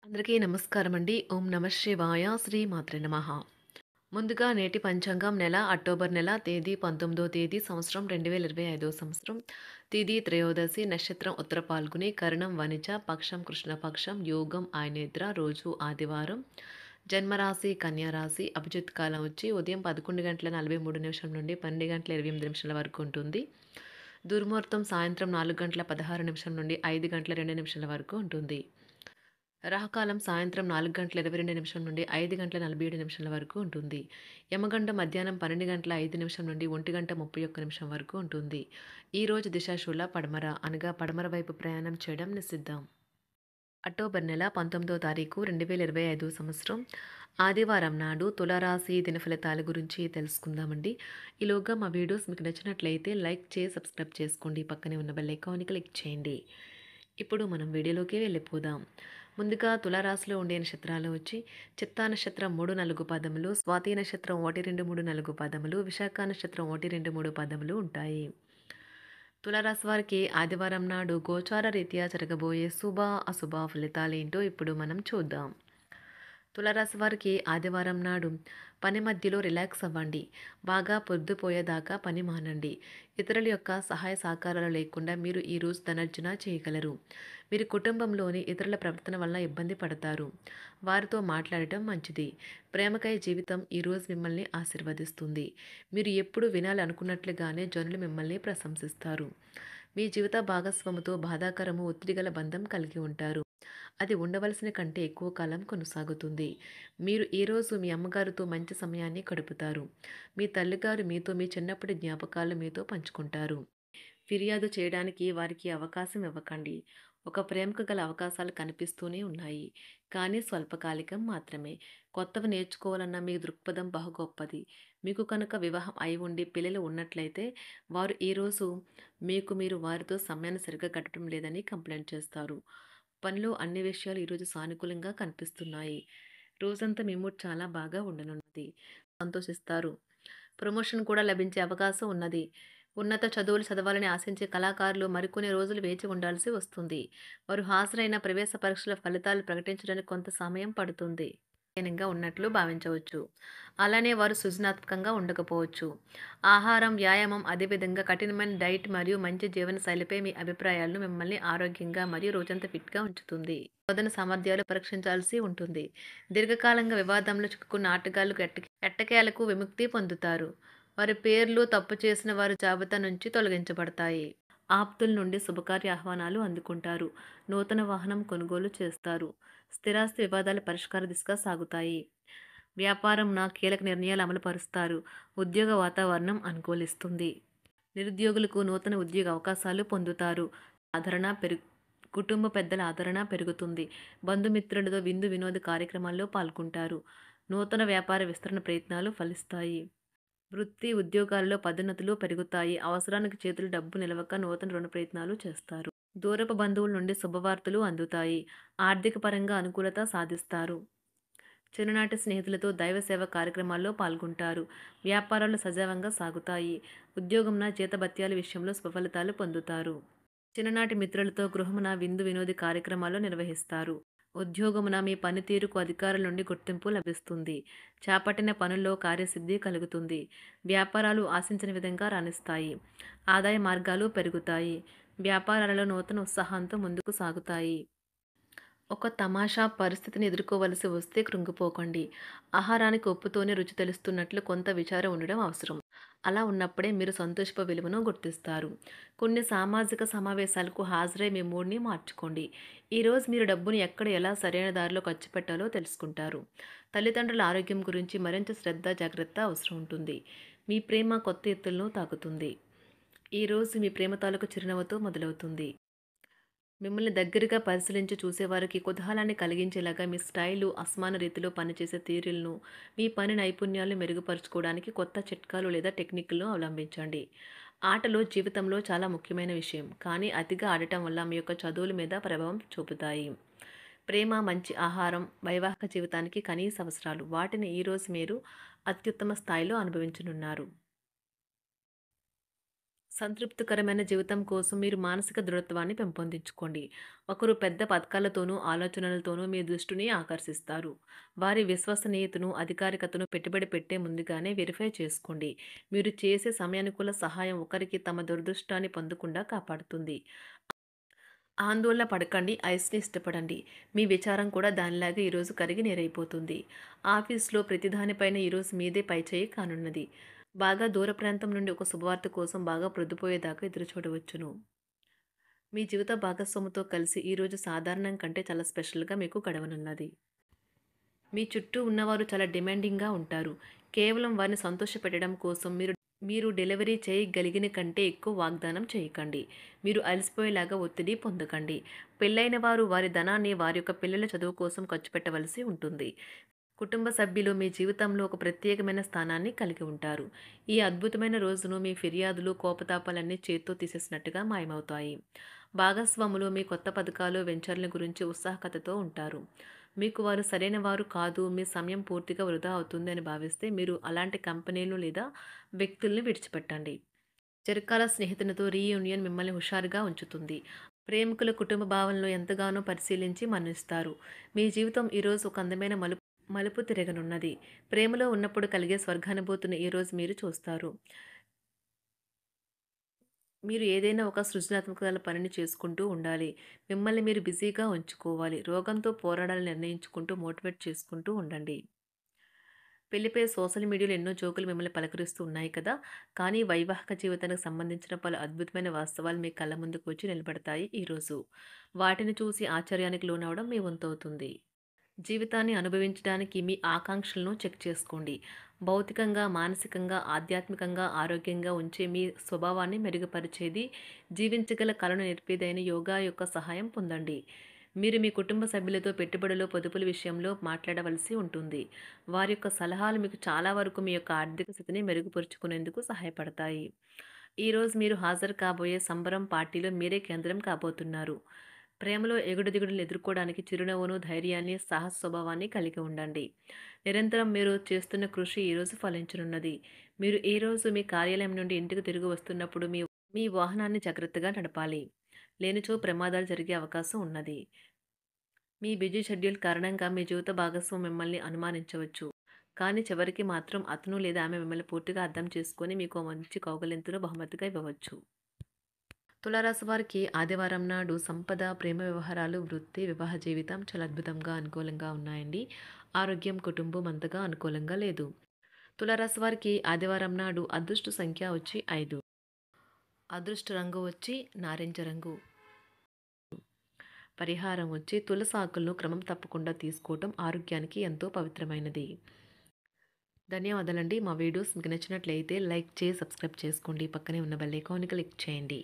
అందరికీ నమస్కారం అండి. ఓం నమః శివాయ. శ్రీ మాత్రే నమః. ముందుగా నేటి పంచాంగం నెల అక్టోబర్ నెల తేదీ 19వ తేదీ సంవత్సరం 2025 సంవత్సరం. తిథి త్రయోదశి, నక్షత్రం ఉత్తర పాల్గుని, కరణం వనిజ, పక్షం కృష్ణపక్షం, యోగం ఆయనేత్ర, రోజు ఆదివారం. జన్మరాశి కన్యా రాశి. అభిజిత్ కాలం వచ్చి ఉదయం 11 గంటల 43 నిమిషం నుండి 12 గంటల 28 నిమిషాల వరకు ఉంటుంది. దుర్ముహూర్తం సాయంత్రం 4 గంటల 16 నిమిషం నుండి 5 గంటల 2 నిమిషాల వరకు ఉంటుంది. రాహుకాలం సాయంత్రం 4 గంటల 22 నిమిషం నుండి 5 గంటల 47 నిమిషాల వరకు ఉంటుంది. యమగండం మధ్యాహ్నం 12 గంటల 5 నిమిషం నుండి 1 గంట 31 నిమిషం వరకు ఉంటుంది. ఈరోజు దిశాశూల పడమర అనగా పడమర వైపు ప్రయాణం చేయడం నిషిద్ధం. అక్టోబర్ నెల 19వ తారీఖు 2025 సంవత్సరం ఆదివారం నాడు తులారాశి దినఫలితాల గురించి తెలుసుకుందామండి. ఈలోగా మా వీడియోస్ మీకు నచ్చినట్లయితే లైక్ చేసి సబ్స్క్రైబ్ చేసుకోండి. పక్కనే ఉన్న బెల్ ఐకాన్ని క్లిక్ చేయండి. ఇప్పుడు మనం వీడియోలోకి వెళ్ళిపోదాం. ముందుగా తులారాశిలో ఉండే నక్షత్రాలు వచ్చి చిత్తా నక్షత్రం 3, 4 పదములు, స్వాతి నక్షత్రం 1, 2, 3, 4 పదములు, విశాఖ నక్షత్రం 1, 2, 3 పదములు ఉంటాయి. తులారాశి వారికి ఆదివారం నాడు గోచార రీత్యా జరగబోయే శుభ అశుభ ఫలితాలేంటో ఇప్పుడు మనం చూద్దాం. తులారాశి వారికి ఆదివారం నాడు పని మధ్యలో రిలాక్స్ అవ్వండి. బాగా పొద్దుపోయేదాకా పని మానండి. ఇతరుల యొక్క సహాయ సహకారాలు లేకుండా మీరు ఈరోజు ధనార్జన చేయగలరు. మీరు కుటుంబంలోని ఇతరుల ప్రవర్తన వల్ల ఇబ్బంది పడతారు. వారితో మాట్లాడటం మంచిది. ప్రేమకై జీవితం ఈరోజు మిమ్మల్ని ఆశీర్వదిస్తుంది. మీరు ఎప్పుడు వినాలనుకున్నట్లుగానే జనులు మిమ్మల్ని ప్రశంసిస్తారు. మీ జీవిత భాగస్వామితో బాధాకరము ఒత్తిడి గల బంధం కలిగి ఉంటారు. అది ఉండవలసిన కంటే ఎక్కువ కాలం కొనసాగుతుంది. మీరు ఈరోజు మీ అమ్మగారితో మంచి సమయాన్ని గడుపుతారు. మీ తల్లిగారు మీతో మీ చిన్నప్పటి జ్ఞాపకాలు మీతో పంచుకుంటారు. ఫిర్యాదు చేయడానికి వారికి అవకాశం ఇవ్వకండి. ఒక ప్రేమకు గల అవకాశాలు కనిపిస్తూనే ఉన్నాయి. కానీ స్వల్పకాలికం మాత్రమే. కొత్తవి నేర్చుకోవాలన్న మీ దృక్పథం బహు గొప్పది. మీకు కనుక వివాహం అయి ఉండి పిల్లలు ఉన్నట్లయితే వారు ఈరోజు మీకు మీరు వారితో సమయాన్ని సరిగ్గా గడపడం లేదని కంప్లైంట్ చేస్తారు. పనిలో అన్ని విషయాలు ఈరోజు సానుకూలంగా కనిపిస్తున్నాయి. రోజంతా మీ మూడ్ చాలా బాగా ఉండనున్నది. సంతోషిస్తారు. ప్రమోషన్ కూడా లభించే అవకాశం ఉన్నది. ఉన్నత చదువులు చదవాలని ఆశించే కళాకారులు మరికొన్ని రోజులు వేచి ఉండాల్సి వస్తుంది. వారు హాజరైన ప్రవేశ పరీక్షల ఫలితాలు ప్రకటించడానికి కొంత సమయం పడుతుంది. బలహీనంగా ఉన్నట్లు భావించవచ్చు. అలానే వారు సృజనాత్మకంగా ఉండకపోవచ్చు. ఆహారం, వ్యాయామం, అదేవిధంగా కఠినమైన డైట్ మరియు మంచి జీవన శైలిపై మీ అభిప్రాయాలను మిమ్మల్ని ఆరోగ్యంగా మరియు రోజంతా ఫిట్గా ఉంచుతుంది. బోధన సామర్థ్యాలు పరీక్షించాల్సి ఉంటుంది. దీర్ఘకాలంగా వివాదంలో చిక్కుకున్న ఆటగాళ్లు ఎట్టకేలకు విముక్తి పొందుతారు. వారి పేర్లు తప్పు చేసిన వారి జాబితా నుంచి తొలగించబడతాయి. ఆప్తుల నుండి శుభకార్య ఆహ్వానాలు అందుకుంటారు. నూతన వాహనం కొనుగోలు చేస్తారు. స్థిరాస్తి వివాదాల పరిష్కార దిశగా సాగుతాయి. వ్యాపారం కీలక నిర్ణయాలు అమలు పరుస్తారు. ఉద్యోగ వాతావరణం అనుకూలిస్తుంది. నిరుద్యోగులకు నూతన ఉద్యోగ అవకాశాలు పొందుతారు. ఆదరణ కుటుంబ పెద్దల ఆదరణ పెరుగుతుంది. బంధుమిత్రులతో విందు వినోద కార్యక్రమాల్లో పాల్గొంటారు. నూతన వ్యాపార విస్తరణ ప్రయత్నాలు ఫలిస్తాయి. వృత్తి ఉద్యోగాల్లో పదోన్నతులు పెరుగుతాయి. అవసరానికి చేతులు డబ్బు నిలవక నూతన రుణ ప్రయత్నాలు చేస్తారు. దూరపు బంధువుల నుండి శుభవార్తలు అందుతాయి. ఆర్థిక పరంగా అనుకూలత సాధిస్తారు. చిన్ననాటి స్నేహితులతో దైవ సేవ కార్యక్రమాల్లో పాల్గొంటారు. వ్యాపారాలు సజావంగా సాగుతాయి. ఉద్యోగంన జీతభత్యాల విషయంలో శుభఫలితాలు పొందుతారు. చిన్ననాటి మిత్రులతో గృహమున విందు వినోది కార్యక్రమాలు నిర్వహిస్తారు. ఉద్యోగమున మీ పనితీరుకు అధికారుల నుండి గుర్తింపు లభిస్తుంది. చేపట్టిన పనుల్లో కార్యసిద్ధి కలుగుతుంది. వ్యాపారాలు ఆశించిన విధంగా రాణిస్తాయి. ఆదాయ మార్గాలు పెరుగుతాయి. వ్యాపారాలలో నూతన ఉత్సాహంతో ముందుకు సాగుతాయి. ఒక తమాషా పరిస్థితిని ఎదుర్కోవలసి వస్తే కృంగిపోకండి. ఆహారానికి ఉప్పుతోనే రుచి తెలుస్తున్నట్లు కొంత విచారం ఉండడం అవసరం. అలా ఉన్నప్పుడే మీరు సంతోషపు విలువను గుర్తిస్తారు. కొన్ని సామాజిక సమావేశాలకు హాజరై మీ మూడ్ని మార్చుకోండి. ఈరోజు మీరు డబ్బును ఎక్కడ ఎలా సరైన దారిలో ఖర్చు పెట్టాలో తెలుసుకుంటారు. తల్లిదండ్రుల ఆరోగ్యం గురించి మరింత శ్రద్ధ జాగ్రత్త అవసరం ఉంటుంది. మీ ప్రేమ కొత్త ఎత్తులను తాకుతుంది. ఈరోజు మీ ప్రేమ తాలూకు చిరునవ్వుతో మొదలవుతుంది. మిమ్మల్ని దగ్గరగా పరిశీలించి చూసేవారికి కుతూహలాన్ని కలిగించేలాగా మీ స్టైలు, అసమాన రీతిలో పనిచేసే తీరులను, మీ పని నైపుణ్యాలను మెరుగుపరుచుకోవడానికి కొత్త చిట్కాలు లేదా టెక్నిక్లను అవలంబించండి. ఆటలు జీవితంలో చాలా ముఖ్యమైన విషయం, కానీ అతిగా ఆడటం వల్ల మీ యొక్క చదువుల మీద ప్రభావం చూపుతాయి. ప్రేమ, మంచి ఆహారం, వైవాహిక జీవితానికి కనీస అవసరాలు. వాటిని ఈరోజు మీరు అత్యుత్తమ స్థాయిలో అనుభవించనున్నారు. సంతృప్తికరమైన జీవితం కోసం మీరు మానసిక దృఢత్వాన్ని పెంపొందించుకోండి. ఒకరు పెద్ద పథకాలతోనూ, ఆలోచనలతోనూ మీ దృష్టిని ఆకర్షిస్తారు. వారి విశ్వసనీయతను, అధికారికతను పెట్టుబడి పెట్టే ముందుగానే వెరిఫై చేసుకోండి. మీరు చేసే సమయానుకూల సహాయం ఒకరికి తమ దురదృష్టాన్ని పొందకుండా కాపాడుతుంది. ఆందోళన పడకండి, ఐస్‌ని ఇష్టపడండి. మీ విచారం కూడా దానిలాగే ఈరోజు కరిగి నీరైపోతుంది. ఆఫీస్‌లో ప్రతిదానిపైన ఈరోజు మీదే పైచేయి కానున్నది. బాగా దూర ప్రాంతం నుండి ఒక శుభవార్త కోసం బాగా ప్రొద్దుపోయేదాకా ఎదురుచూడవచ్చును. మీ జీవిత భాగస్వామితో కలిసి ఈరోజు సాధారణం కంటే చాలా స్పెషల్‌గా మీకు గడవనున్నది. మీ చుట్టూ ఉన్నవారు చాలా డిమాండింగ్‌గా ఉంటారు. కేవలం వారిని సంతోషపెట్టడం కోసం మీరు మీరు డెలివరీ చేయగలిగిన కంటే ఎక్కువ వాగ్దానం చేయకండి. మీరు అలసిపోయేలాగా ఒత్తిడి పొందకండి. పెళ్లైన వారు వారి ధనాన్ని వారి యొక్క పిల్లల చదువు కోసం ఖర్చు పెట్టవలసి ఉంటుంది. కుటుంబ సభ్యులు మీ జీవితంలో ఒక ప్రత్యేకమైన స్థానాన్ని కలిగి ఉంటారు. ఈ అద్భుతమైన రోజును మీ ఫిర్యాదులు, కోపతాపాలన్నీ చేత్తో తీసేసినట్టుగా మాయమవుతాయి. భాగస్వాములు మీ కొత్త పథకాలు, వెంచర్ల గురించి ఉత్సాహకతతో ఉంటారు. మీకు వారు సరైన వారు కాదు, మీ సమయం పూర్తిగా వృధా అవుతుంది అని భావిస్తే మీరు అలాంటి కంపెనీలు లేదా వ్యక్తుల్ని విడిచిపెట్టండి. చిరకాల స్నేహితునితో రీయూనియన్ మిమ్మల్ని హుషారుగా ఉంచుతుంది. ప్రేమికుల కుటుంబ భావనలు ఎంతగానో పరిశీలించి మన్నిస్తారు. మీ జీవితం ఈరోజు ఒక అందమైన మలుపు తిరగనున్నది. ప్రేమలో ఉన్నప్పుడు కలిగే స్వర్గానుభూతిని ఈరోజు మీరు చూస్తారు. మీరు ఏదైనా ఒక సృజనాత్మక పనిని చేసుకుంటూ ఉండాలి. మిమ్మల్ని మీరు బిజీగా ఉంచుకోవాలి. రోగంతో పోరాడాలని నిర్ణయించుకుంటూ మోటివేట్ చేసుకుంటూ ఉండండి. పెళ్లిపై సోషల్ మీడియాలో ఎన్నో జోకులు మిమ్మల్ని పలకరిస్తూ ఉన్నాయి కదా! కానీ వైవాహిక జీవితానికి సంబంధించిన పలు అద్భుతమైన వాస్తవాలు మీ కళ్ళ ముందుకు వచ్చి నిలబడతాయి ఈరోజు. వాటిని చూసి ఆశ్చర్యానికి లోనవ్వడం మీ వంతవుతుంది. జీవితాన్ని అనుభవించడానికి మీ ఆకాంక్షలను చెక్ చేసుకోండి. భౌతికంగా, మానసికంగా, ఆధ్యాత్మికంగా ఆరోగ్యంగా ఉంచే మీ స్వభావాన్ని మెరుగుపరిచేది, జీవించగల కళను నేర్పేదైన యోగా యొక్క సహాయం పొందండి. మీరు మీ కుటుంబ సభ్యులతో పెట్టుబడులు, పొదుపుల విషయంలో మాట్లాడవలసి ఉంటుంది. వారి యొక్క సలహాలు మీకు చాలా వరకు మీ యొక్క ఆర్థిక స్థితిని మెరుగుపరుచుకునేందుకు సహాయపడతాయి. ఈరోజు మీరు హాజరు కాబోయే సంబరం పార్టీలో మీరే కేంద్రం కాబోతున్నారు. ప్రేమలో ఎగుడుదిగుడులను ఎదుర్కోవడానికి చిరునవ్వును, ధైర్యాన్ని, సాహస స్వభావాన్ని కలిగి ఉండండి. నిరంతరం మీరు చేస్తున్న కృషి ఈరోజు ఫలించనున్నది. మీరు ఈరోజు మీ కార్యాలయం నుండి ఇంటికి తిరిగి వస్తున్నప్పుడు మీ మీ వాహనాన్ని జాగ్రత్తగా నడపాలి. లేనిచో ప్రమాదాలు జరిగే అవకాశం ఉన్నది. మీ బిజీ షెడ్యూల్ కారణంగా మీ జీవిత భాగస్వామి మిమ్మల్ని అనుమానించవచ్చు. కానీ చివరికి మాత్రం అతను లేదా ఆమె మిమ్మల్ని పూర్తిగా అర్థం చేసుకొని మీకు ఓ మంచి కౌగిలింతను బహుమతిగా ఇవ్వవచ్చు. తులారాశి వారికి ఆదివారం నాడు సంపద, ప్రేమ వ్యవహారాలు, వృత్తి, వివాహ జీవితం చాలా అద్భుతంగా అనుకూలంగా ఉన్నాయండి. ఆరోగ్యం, కుటుంబం అంతగా అనుకూలంగా లేదు. తులారాశి వారికి ఆదివారం నాడు అదృష్ట సంఖ్య వచ్చి 5. అదృష్ట రంగు వచ్చి నారింజ రంగు. పరిహారం వచ్చి తులసాకులను క్రమం తప్పకుండా తీసుకోవటం ఆరోగ్యానికి ఎంతో పవిత్రమైనది. ధన్యవాదాలండి. మా వీడియోస్ మీకు నచ్చినట్లయితే లైక్ చేసి సబ్స్క్రైబ్ చేసుకోండి. పక్కనే ఉన్న బెల్ ఐకాన్ని క్లిక్ చేయండి.